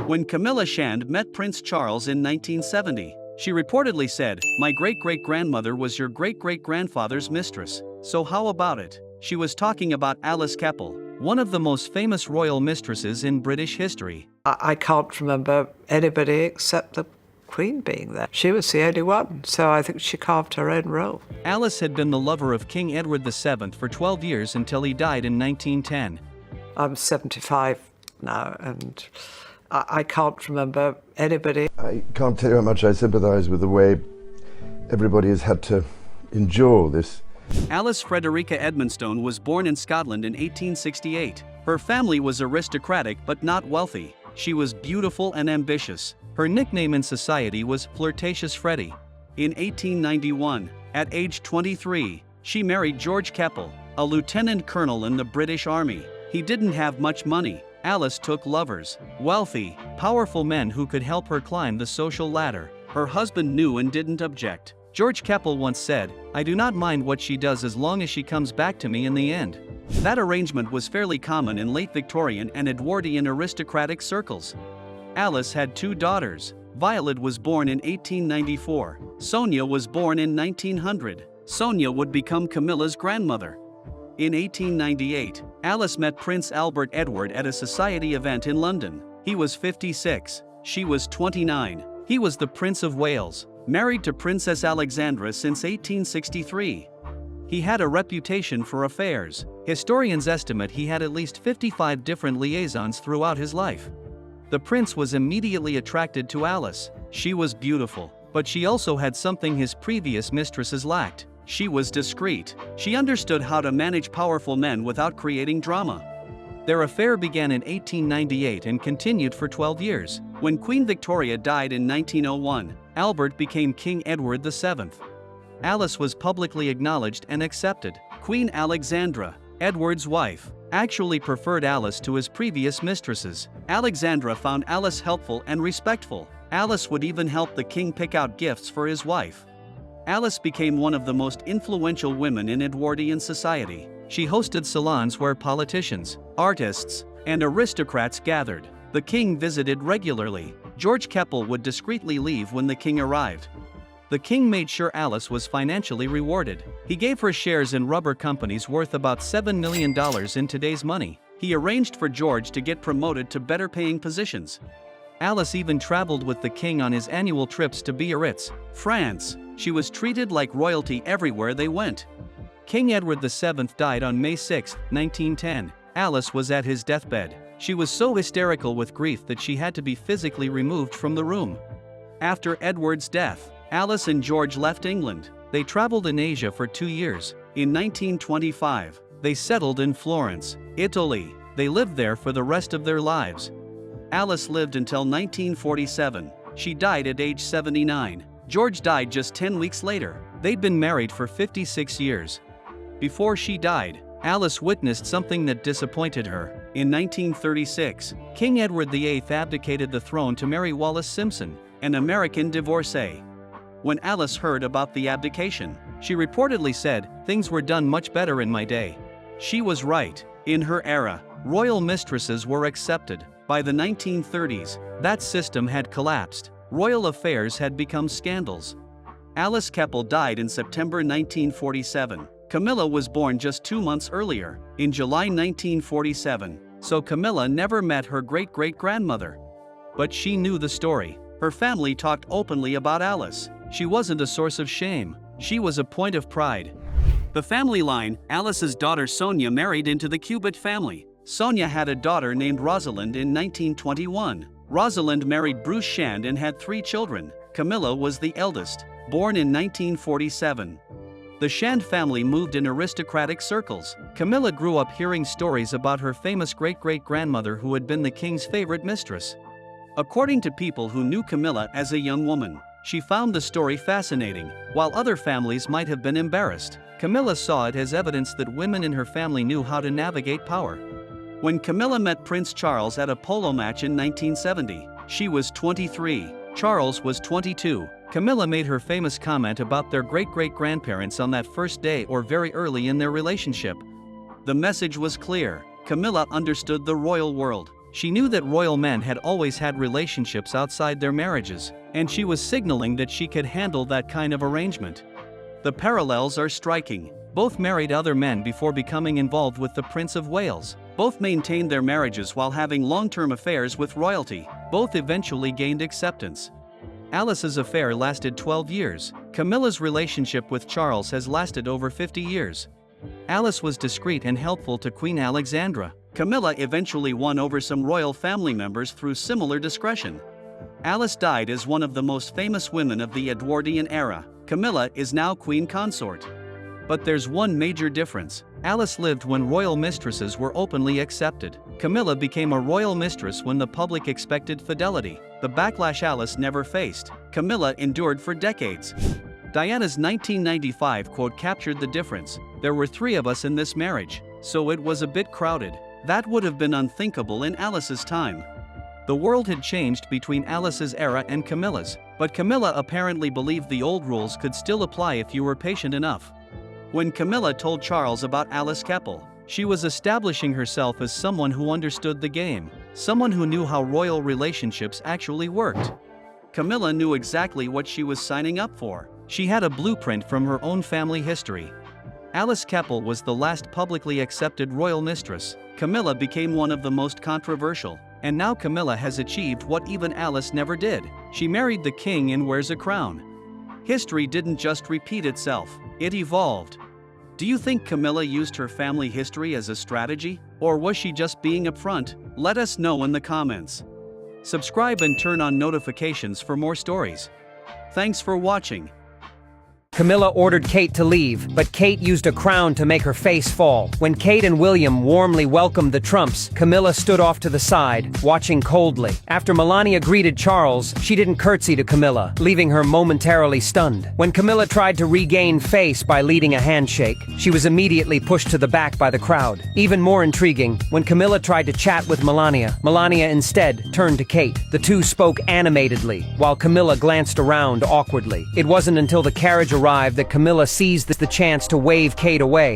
When Camilla Shand met Prince Charles in 1970, she reportedly said, "My great-great-grandmother was your great-great-grandfather's mistress, so how about it?" She was talking about Alice Keppel, one of the most famous royal mistresses in British history. I can't remember anybody except the Queen being there. She was the only one, so I think she carved her own role. Alice had been the lover of King Edward VII for 12 years until he died in 1910. I'm 75 now, and I can't remember anybody. I can't tell you how much I sympathise with the way everybody has had to endure this. Alice Frederica Edmonstone was born in Scotland in 1868. Her family was aristocratic but not wealthy. She was beautiful and ambitious. Her nickname in society was Flirtatious Freddie. In 1891, at age 23, she married George Keppel, a lieutenant colonel in the British Army. He didn't have much money. Alice took lovers, wealthy, powerful men who could help her climb the social ladder. Her husband knew and didn't object. George Keppel once said, "I do not mind what she does as long as she comes back to me in the end." That arrangement was fairly common in late Victorian and Edwardian aristocratic circles. Alice had two daughters. Violet was born in 1894. Sonia was born in 1900. Sonia would become Camilla's grandmother. In 1898, Alice met Prince Albert Edward at a society event in London. He was 56. She was 29. He was the Prince of Wales, married to Princess Alexandra since 1863. He had a reputation for affairs. Historians estimate he had at least 55 different liaisons throughout his life. The prince was immediately attracted to Alice. She was beautiful, but she also had something his previous mistresses lacked. She was discreet. She understood how to manage powerful men without creating drama. Their affair began in 1898 and continued for 12 years. When Queen Victoria died in 1901, Albert became King Edward VII. Alice was publicly acknowledged and accepted. Queen Alexandra, Edward's wife, actually preferred Alice to his previous mistresses. Alexandra found Alice helpful and respectful. Alice would even help the king pick out gifts for his wife. Alice became one of the most influential women in Edwardian society. She hosted salons where politicians, artists, and aristocrats gathered. The king visited regularly. George Keppel would discreetly leave when the king arrived. The king made sure Alice was financially rewarded. He gave her shares in rubber companies worth about $7 million in today's money. He arranged for George to get promoted to better-paying positions. Alice even traveled with the king on his annual trips to Biarritz, France. She was treated like royalty everywhere they went. King Edward VII died on May 6, 1910. Alice was at his deathbed. She was so hysterical with grief that she had to be physically removed from the room. After Edward's death, Alice and George left England. They traveled in Asia for 2 years. In 1925, they settled in Florence, Italy. They lived there for the rest of their lives. Alice lived until 1947. She died at age 79. George died just 10 weeks later. They'd been married for 56 years. Before she died, Alice witnessed something that disappointed her. In 1936, King Edward VIII abdicated the throne to marry Wallis Simpson, an American divorcee. When Alice heard about the abdication, she reportedly said, "Things were done much better in my day." She was right. In her era, royal mistresses were accepted. By the 1930s, that system had collapsed. Royal affairs had become scandals. Alice Keppel died in September 1947. Camilla was born just 2 months earlier, in July 1947, so Camilla never met her great-great-grandmother. But she knew the story. Her family talked openly about Alice. She wasn't a source of shame. She was a point of pride. The family line: Alice's daughter Sonia married into the Cubitt family. Sonia had a daughter named Rosalind in 1921. Rosalind married Bruce Shand and had 3 children. Camilla was the eldest, born in 1947. The Shand family moved in aristocratic circles. Camilla grew up hearing stories about her famous great-great-grandmother who had been the king's favorite mistress. According to people who knew Camilla as a young woman, she found the story fascinating. While other families might have been embarrassed, Camilla saw it as evidence that women in her family knew how to navigate power. When Camilla met Prince Charles at a polo match in 1970, she was 23. Charles was 22. Camilla made her famous comment about their great-great-grandparents on that first day or very early in their relationship. The message was clear. Camilla understood the royal world. She knew that royal men had always had relationships outside their marriages, and she was signaling that she could handle that kind of arrangement. The parallels are striking. Both married other men before becoming involved with the Prince of Wales. Both maintained their marriages while having long-term affairs with royalty. Both eventually gained acceptance. Alice's affair lasted 12 years. Camilla's relationship with Charles has lasted over 50 years. Alice was discreet and helpful to Queen Alexandra. Camilla eventually won over some royal family members through similar discretion. Alice died as one of the most famous women of the Edwardian era. Camilla is now queen consort. But there's one major difference. Alice lived when royal mistresses were openly accepted. Camilla became a royal mistress when the public expected fidelity. The backlash Alice never faced, Camilla endured for decades. Diana's 1995 quote captured the difference. "There were 3 of us in this marriage, so it was a bit crowded." That would have been unthinkable in Alice's time. The world had changed between Alice's era and Camilla's, but Camilla apparently believed the old rules could still apply if you were patient enough. When Camilla told Charles about Alice Keppel, she was establishing herself as someone who understood the game, someone who knew how royal relationships actually worked. Camilla knew exactly what she was signing up for. She had a blueprint from her own family history. Alice Keppel was the last publicly accepted royal mistress. Camilla became one of the most controversial. And now Camilla has achieved what even Alice never did. She married the king and wears a crown. History didn't just repeat itself, it evolved. Do you think Camilla used her family history as a strategy? Or was she just being upfront? Let us know in the comments. Subscribe and turn on notifications for more stories. Thanks for watching. Camilla ordered Kate to leave, but Kate used a crown to make her face fall. When Kate and William warmly welcomed the Trumps, Camilla stood off to the side, watching coldly. After Melania greeted Charles, she didn't curtsy to Camilla, leaving her momentarily stunned. When Camilla tried to regain face by leading a handshake, she was immediately pushed to the back by the crowd. Even more intriguing, when Camilla tried to chat with Melania, Melania instead turned to Kate. The two spoke animatedly, while Camilla glanced around awkwardly. It wasn't until the carriage arrived that Camilla seized the chance to wave Kate away.